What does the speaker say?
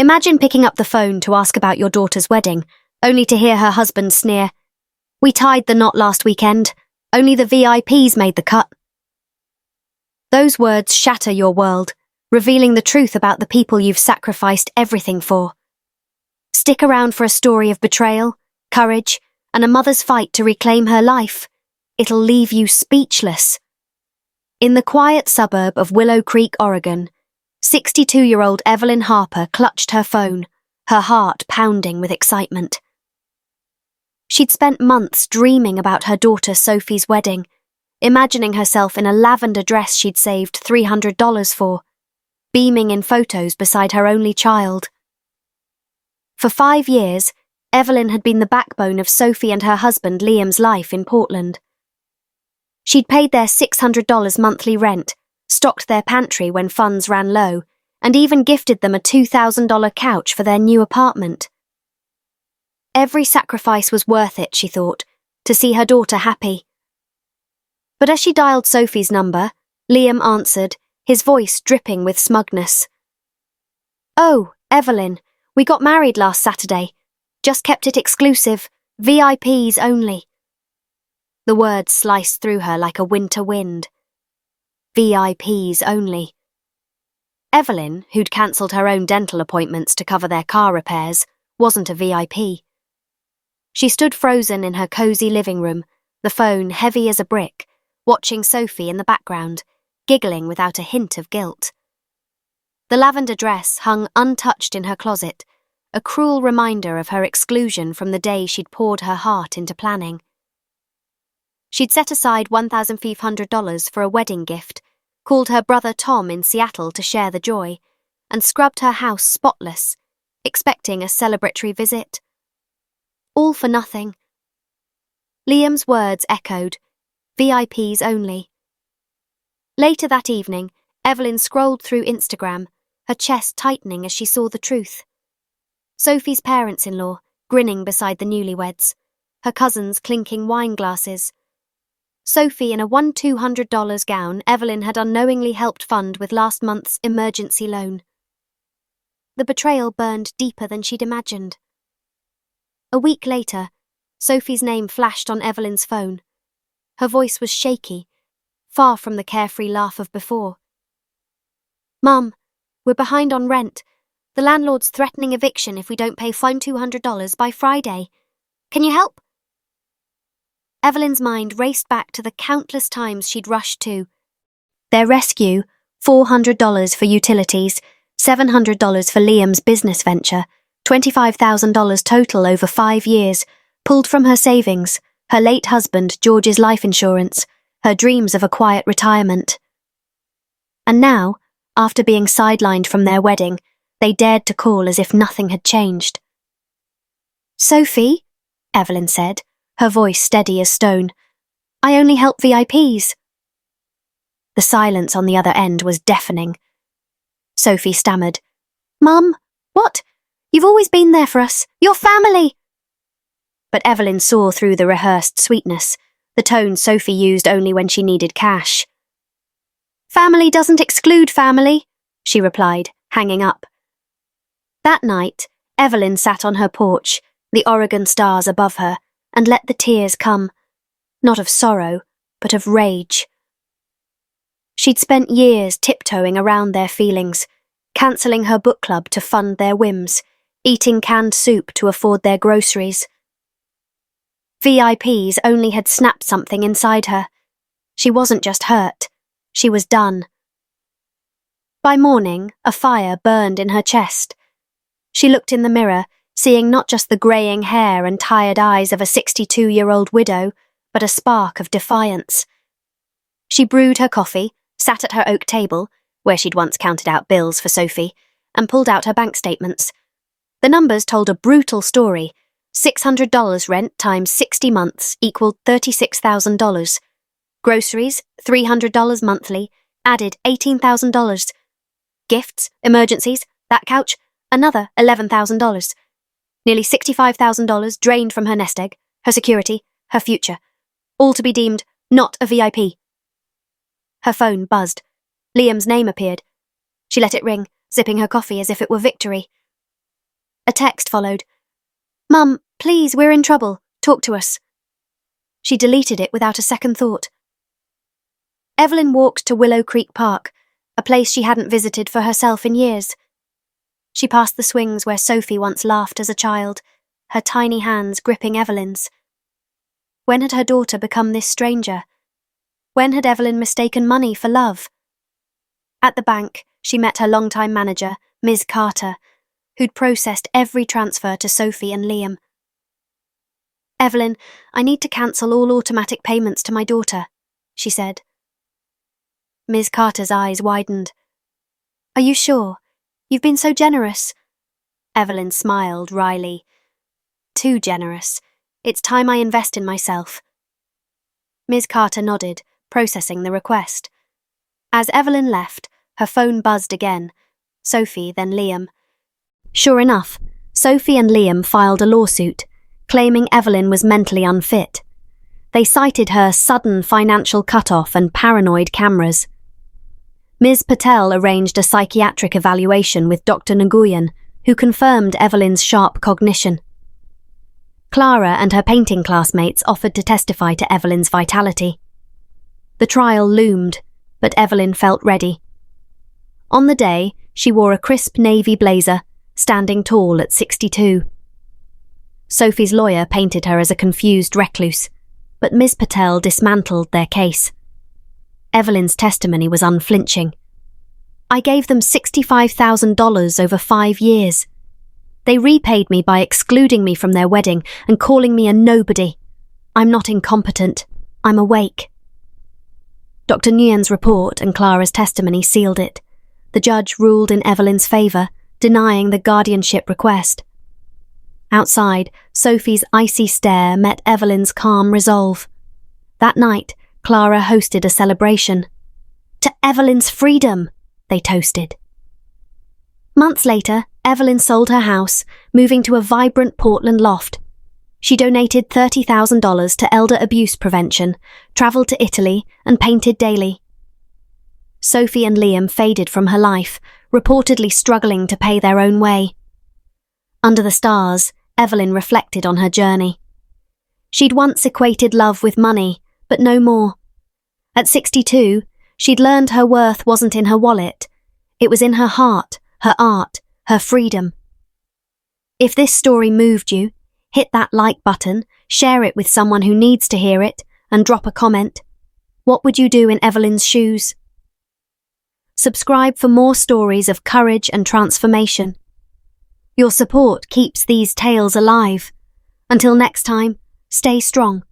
Imagine picking up the phone to ask about your daughter's wedding, only to hear her husband sneer, "We tied the knot last weekend. Only the VIPs made the cut." Those words shatter your world, revealing the truth about the people you've sacrificed everything for. Stick around for a story of betrayal, courage, and a mother's fight to reclaim her life. It'll leave you speechless. In the quiet suburb of Willow Creek, Oregon, 62-year-old Evelyn Harper clutched her phone, her heart pounding with excitement. She'd spent months dreaming about her daughter Sophie's wedding, imagining herself in a lavender dress she'd saved $300 for, beaming in photos beside her only child. For 5 years, Evelyn had been the backbone of Sophie and her husband Liam's life in Portland. She'd paid their $600 monthly rent, stocked their pantry when funds ran low, and even gifted them a $2,000 couch for their new apartment. Every sacrifice was worth it, she thought, to see her daughter happy. But as she dialed Sophie's number, Liam answered, his voice dripping with smugness. "Oh, Evelyn, we got married last Saturday. Just kept it exclusive, VIPs only." The words sliced through her like a winter wind. VIPs only. Evelyn, who'd cancelled her own dental appointments to cover their car repairs, wasn't a VIP. She stood frozen in her cosy living room, the phone heavy as a brick, watching Sophie in the background, giggling without a hint of guilt. The lavender dress hung untouched in her closet, a cruel reminder of her exclusion from the day she'd poured her heart into planning. She'd set aside $1,500 for a wedding gift, called her brother Tom in Seattle to share the joy, and scrubbed her house spotless, expecting a celebratory visit. All for nothing. Liam's words echoed, VIPs only. Later that evening, Evelyn scrolled through Instagram, her chest tightening as she saw the truth. Sophie's parents-in-law, grinning beside the newlyweds, her cousins clinking wine glasses. Sophie in a $1,200 gown Evelyn had unknowingly helped fund with last month's emergency loan. The betrayal burned deeper than she'd imagined. A week later, Sophie's name flashed on Evelyn's phone. Her voice was shaky, far from the carefree laugh of before. "Mum, we're behind on rent. The landlord's threatening eviction if we don't pay $200 by Friday. Can you help?" Evelyn's mind raced back to the countless times she'd rushed to. Their rescue, $400 for utilities, $700 for Liam's business venture, $25,000 total over 5 years, pulled from her savings, her late husband George's life insurance, her dreams of a quiet retirement. And now, after being sidelined from their wedding, they dared to call as if nothing had changed. "Sophie," Evelyn said, her voice steady as stone, "I only help VIPs." The silence on the other end was deafening. Sophie stammered, "Mum, what? You've always been there for us. Your family." But Evelyn saw through the rehearsed sweetness, the tone Sophie used only when she needed cash. "Family doesn't exclude family," she replied, hanging up. That night, Evelyn sat on her porch, the Oregon stars above her, and let the tears come, not of sorrow, but of rage. She'd spent years tiptoeing around their feelings, cancelling her book club to fund their whims, eating canned soup to afford their groceries. VIPs only had snapped something inside her. She wasn't just hurt, she was done. By morning, a fire burned in her chest. She looked in the mirror, seeing not just the greying hair and tired eyes of a 62-year-old widow, but a spark of defiance. She brewed her coffee, sat at her oak table, where she'd once counted out bills for Sophie, and pulled out her bank statements. The numbers told a brutal story. $600 rent times 60 months equaled $36,000. Groceries, $300 monthly, added $18,000. Gifts, emergencies, that couch, another $11,000. Nearly $65,000 drained from her nest egg, her security, her future, all to be deemed not a VIP. Her phone buzzed. Liam's name appeared. She let it ring, sipping her coffee as if it were victory. A text followed. "Mum, please, we're in trouble. Talk to us." She deleted it without a second thought. Evelyn walked to Willow Creek Park, a place she hadn't visited for herself in years. She passed the swings where Sophie once laughed as a child, her tiny hands gripping Evelyn's. When had her daughter become this stranger? When had Evelyn mistaken money for love? At the bank, she met her longtime manager, Ms. Carter, who'd processed every transfer to Sophie and Liam. "Evelyn, I need to cancel all automatic payments to my daughter," she said. Ms. Carter's eyes widened. "Are you sure? You've been so generous." Evelyn smiled wryly. "Too generous. It's time I invest in myself." Ms. Carter nodded, processing the request. As Evelyn left, her phone buzzed again. Sophie, then Liam. Sure enough, Sophie and Liam filed a lawsuit, claiming Evelyn was mentally unfit. They cited her sudden financial cut-off and paranoid cameras. Ms. Patel arranged a psychiatric evaluation with Dr. Nguyen, who confirmed Evelyn's sharp cognition. Clara and her painting classmates offered to testify to Evelyn's vitality. The trial loomed, but Evelyn felt ready. On the day, she wore a crisp navy blazer, standing tall at 62. Sophie's lawyer painted her as a confused recluse, but Ms. Patel dismantled their case. Evelyn's testimony was unflinching. "I gave them $65,000 over 5 years. They repaid me by excluding me from their wedding and calling me a nobody. I'm not incompetent. I'm awake." Dr. Nguyen's report and Clara's testimony sealed it. The judge ruled in Evelyn's favour, denying the guardianship request. Outside, Sophie's icy stare met Evelyn's calm resolve. That night, Clara hosted a celebration. "To Evelyn's freedom," they toasted. Months later, Evelyn sold her house, moving to a vibrant Portland loft. She donated $30,000 to elder abuse prevention, travelled to Italy, and painted daily. Sophie and Liam faded from her life, reportedly struggling to pay their own way. Under the stars, Evelyn reflected on her journey. She'd once equated love with money, but no more. At 62, she'd learned her worth wasn't in her wallet. It was in her heart, her art, her freedom. If this story moved you, hit that like button, share it with someone who needs to hear it, and drop a comment. What would you do in Evelyn's shoes? Subscribe for more stories of courage and transformation. Your support keeps these tales alive. Until next time, stay strong.